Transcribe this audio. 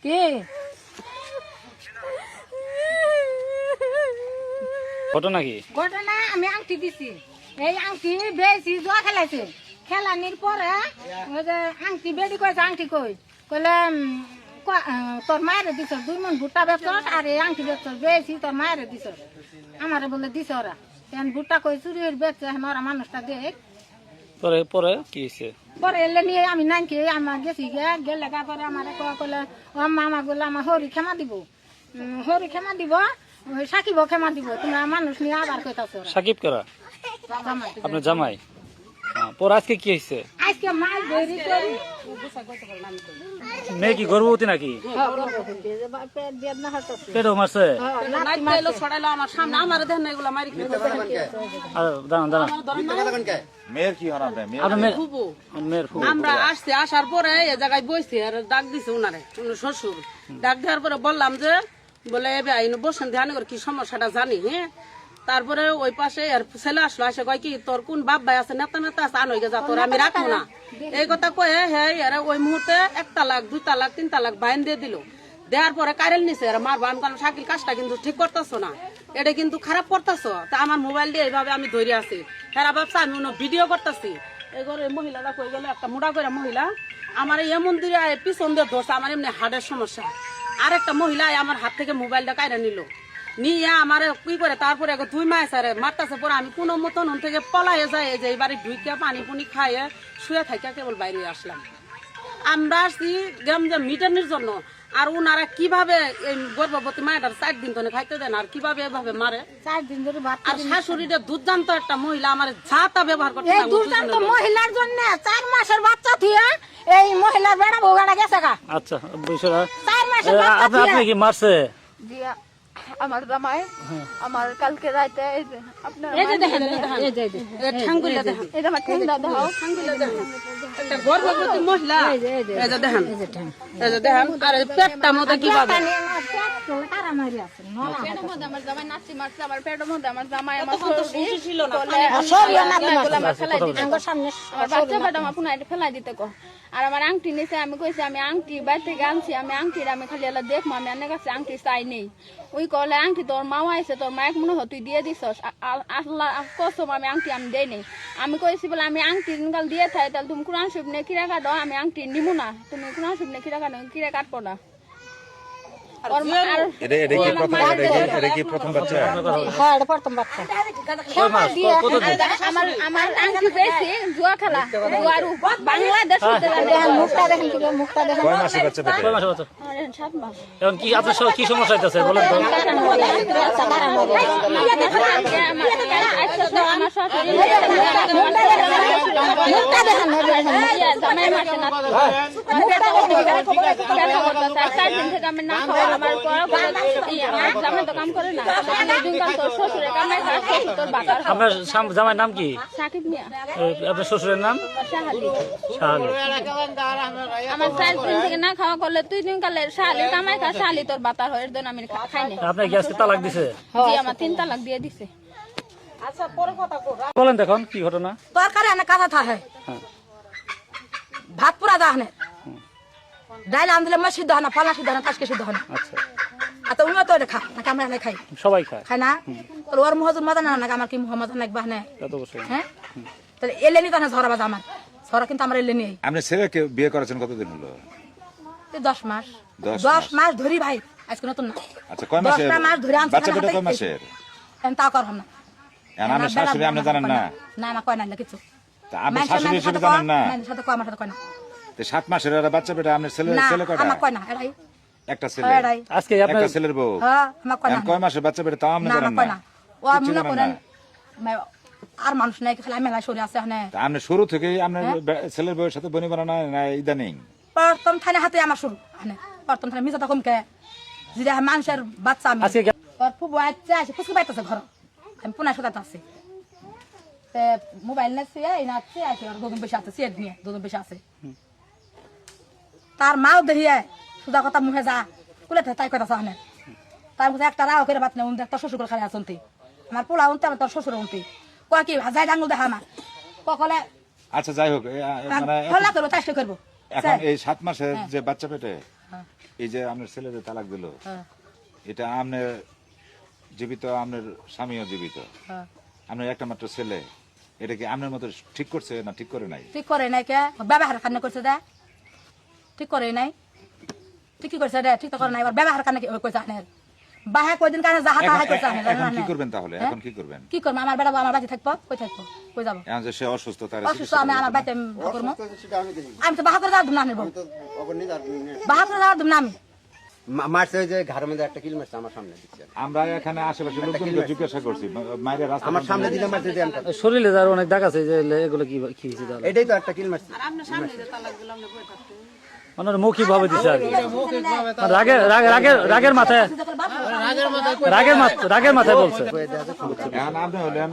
কে ঘটনা কি? ঘটনা আমি আংটি দিছি, এই আংটি বেশি জোয়া খেলাইছে, খেলানির পরে ওই যে আংটি বেডি কয়েছে, আংটি কই কইলে তোর মায়ের দিছ 2 মণ ভুট্টা বেচস আর এই আংটি বেচস বেশি তোর মায়ের দিছ, আমারে বলে দিছে ওরা। এখন ভুট্টা কই চুরি বেচছে, এখন ওরা মানুষটা দেখ। পরে পরে কি হয়েছে? পরে এলে নিয়ে আমি নাকি আমার গেছি গেলে পরে আমার কইলে ও মামা গুলো আমার হরি ক্ষমা দিব, হরি ক্ষমা দিব, সাকিব ক্ষমা দিব, তোমরা মানুষ নিয়ে আবার কইতাছ। সাকিব কারা? আপনার জামাই। পরে আজকে কি হয়েছে? আজকে মাছ ধরি করি। মেয়ে কি গর্ভবতী নাকি? পেটও মারছে? দাঁড়ান দাঁড়ান, মেয়ের কি হন আপনার? মেয়ের ফুফু। আমরা আসছি, আসার পরে এ জায়গায় বসছি আর ডাক দিছে উনারে, উনি শ্বশুর। ডাক দেওয়ার পরে বললাম যে বলে এবে আইন বসেন ধ্যান করে কি সমস্যাটা জানি। হ্যাঁ, তারপরে ওই পাশে আর ছেলে আসলো, আসে কয় কি তোর কোন বাপ ভাই আছে, নেতা নেতা আছে, আনই যা তোর আমি রাখবো না, এই কথা কয়ে হ্যাঁ ওই মুহূর্তে 1 তালাক 2 তালাক 3 তালাক বাইন দিয়ে দিল। দেওয়ার পরে কারেল নিছে আর মারবো। আমি কারণ শাকিল কাজটা কিন্তু ঠিক করতেছো না, এটা কিন্তু খারাপ করতেছো। তা আমার মোবাইল দিয়ে এইভাবে আমি ধরে আছি, হ্যাঁ ভাবছা আমি ভিডিও করতেছি। এই ঘরে মহিলাটা কই গেল, একটা মোড়া করে মহিলা আমার এমন দিয়ে পিছন দিয়ে ধরছে, আমার এমনি হার্টের সমস্যা। আর একটা মহিলা আমার হাত থেকে মোবাইলটা কাইরা নিল, নিয়ে আমার কি করে তারপরে 2 মাস আরে মারতেছে। পরে আমি কোনো মতন থেকে পলাইয়ে যাই, যে এইবারে ঢুইকে পানি পুনি খাইয়ে শুয়ে থাকা কেবল বাইরে আসলাম। আমরা আসছি গ্রাম যে মিটানির জন্য, আর ওনারা কিভাবে এই গর্ভবতী মায়ের 4 দিন ধরে খাইতে দেন, আর কিভাবে এভাবে মারে। 4 দিন ধরে ভাত আর শাশুড়িটা দুর্দান্ত একটা মহিলা, আমার ঝাঁটা ব্যবহার করতে। এই দুর্দান্ত মহিলার জন্য 4 মাসের বাচ্চা থিয়া এই মহিলার বেড়া বউগাড়া গেছে গা। আচ্ছা বিষয়টা 4 মাসের বাচ্চা থিয়া আপনি কি মারছে? দিয়া আমার জামাই আমার কালকে রাতে এই যে আপনার এই যে দেখেন, এই যে ঠাঙ্গুলা দেখেন, এই যে আমার ঠেঙ্গা দাও ঠাঙ্গুলা দেখেন, একটা গর্ভবতী মহিলা, এই যে দেখেন, এই যে দেখেন, আর পেটটা মধ্যে কিভাবে কারা মারি আছে পেটের মধ্যে আমার জামাই নাচি মারছে, আমার পেটের মধ্যে আমার জামাই আমার তখন তো সুশি ছিল না। সরিয়া না আমার ফেলাই দিতে আমার সামনে আমার বাচ্চা বেটা আমার পুনাই ফেলাই দিতে কো। আর আমার আংটি নিছে, আমি কইছি আমি আংটি বাইরে থেকে আনছি, আমি আংটির আমি খালি এলা দেখবো, আমি আনের কাছে আংটি চাই নেই। ওই কলে আংটি তোর মামা আইছে, তোর মায়ের মনে হয় তুই দিয়ে দিছস, আল্লাহ কসম আমি আংটি আমি দেই নেই। আমি কইছি বলে আমি আংটি কাল দিয়ে থাই, তাহলে তুমি কোরআন শরীফ নিয়ে কিরা কাটো, আমি আংটি নিবো না, তুমি কোরআন শরীফ নিয়ে কিরা কাটবো না। এটা কি প্রথম বাচ্চা? হ্যাঁ এটা প্রথম বাচ্চা। আমার আংটি বেশি জুয়া খেলা, জুয়ারু বাংলাদেশ দেখেন মুখটা দেখেন, কি মুখটা দেখেন। কয় মাসের বাচ্চা পেটে? কয় মাসে বাচ্চা? 7 মাস। এখন কি আপনার কি সমস্যা হইতেছে বলেন তো? আমার শাশুড়ি মুখটা দেখেন জামাই মাসে না 4 দিন থেকে আমি না খাওয়া, আমার জামাই তো কাম করে না, তোর শ্বশুরের কামাই কাজ, শ্বশুর তোর বাবার। আপনার জামাইয়ের নাম কি? সাকিব মিয়া আপনার শ্বশুরের নাম? শাহালি। শাহালি। আমার 4 দিন থেকে না খাওয়া করলে 2 দিন কালে শাহালি কামাই কাজ, শাহালি তোর বাতার হয়, এর জন্য আমি খাই না। আপনার কি আজকে তালাক দিছে? জি আমার 3 তালাক দিয়ে দিছে। আচ্ছা পরে কথা কর। বলেন দেখুন কি ঘটনা? তরকারি আনে কাঁচা থাকে, ভাত পুরা দা আনে, ডাইল আন দিলে মাছ সিদ্ধ হয় না, পালা সিদ্ধ হয় না, কাশকে সিদ্ধ হয় না। আচ্ছা, আর তো উনিও তো এটা খা নাকি আমরা এনে খাই, সবাই খায়? খাই না? তোর ওর মহাজন মজা না নাকি আমার কি মহামজা নাকি বাহনে? এত বছর হ্যাঁ তাহলে এলে নি তাহলে ঝরা বাজা আমার ঝরা, কিন্তু আমরা এলে নিয়ে আপনি ছেলেকে বিয়ে করেছেন কতদিন হলো? 10 মাস। 10 10 মাস ধরি ভাই, আজকে নতুন না। আচ্ছা, কয় মাসের 10টা মাস ধরে আনছি, বাচ্চা পেটে? কয় মাসের? তা করলাম না। এখন আপনি শাশুড়ি আপনি জানেন না? না না কয় না কিছু, তা আপনি শাশুড়ি হিসেবে জানেন না? সাথে কয়, আমার সাথে কয় না। তো 7 মাসের একটা বাচ্চা পেটে আপনার ছেলে না কয়টা? আমার কয় না, এরাই একটা ছেলে। এরাই আজকে আপনার একটা ছেলের বউ। হ্যাঁ আমার কয় না। এখন কয় মাসের বাচ্চা পেটে তাও আপনি না জানেন আমার কয় না? না। ও কিচ্ছু মনে জানেন করেন না? আর মানুষ নাই, খালি মেলা সরে আছে। তা আপনি শুরু থেকেই আপনার ছেলের বউয়ের সাথে বনি বানা না ইদানিং? প্রথম থানে হাতে আমার শুরু, প্রথম থানে মিজাটা কমকে যেটা মানুষের বাচ্চা আমি আজকে তোর ফুবু আছে ফুসকে পাইতেছে ঘর, আমি পুনা সুতাতে আছি, মোবাইল নেছে এই নাচছে আছে, আর দুজন বেশি আছে, সিট নিয়ে দুজন বেশি আছে। তার মাও দেখিয়ে সুদা কথা মুখে যা কুলে তাই কথা সামনে, তার মধ্যে একটা রাও করে বাত নেই, তোর শ্বশুর খালি আসন্তি, আমার পোলা উনতে আমার তোর শ্বশুর উনতি, কয় কি ভাজাই ডাঙ্গুল দেখা আমার কখলে আচ্ছা যাই হোক, মানে হল্লা করবো, চেষ্টা করবো, এখন এই 7 মাসের যে বাচ্চা পেটে এই যে আপনার ছেলেদের তালাক দিল হ্যাঁ, এটা আপনার জীবিত, আপনার স্বামীও জীবিত, হ্যাঁ। আপনার একটা মাত্র ছেলে, এটা কি আপনার মতো ঠিক করছে না ঠিক করে নাই? ঠিক করে নাই কে ব্যবহার কান্না করছে দে, ঠিক করে নাই, ঠিক কি করছে দে, ঠিক তো করে নাই, ব্যবহার কান্না কইছে আনের বাহে কয়দিন কানে যাহা তাহা কইছে আনের, এখন কি করবেন তাহলে? এখন কি করবেন? কি করবো? আমার বেটা আমার বাড়ি থাকবো, কই থাকবো, কই যাবো? এখন যে সে অসুস্থ, তার অসুস্থ আমি আমার বাড়িতে করবো, আমি তো বাহা করে যাওয়ার না আনবো, বাহা করে যাওয়ার না আমি। মারছে ওই যে ঘরের মধ্যে একটা কিল মারছে আমার সামনে দিচ্ছে। আমরা এখানে আশেপাশে লোকজনকে জিজ্ঞাসা করছি, মায়ের রাস্তা আমার সামনে দিলে মারছে যে আমটা। শরীরে যার অনেক দাগ আছে যে এগুলো কি কি হয়েছে তাহলে? এটাই তো একটা কিল মারছে। আর আপনার সামনে যে তালাক দিলাম না বই থাকতো ওনার মৌখিক ভাবে দিছে আর কি। রাগের মাথায় রাগের মাথায় বলছে। এখন আপনি হলেন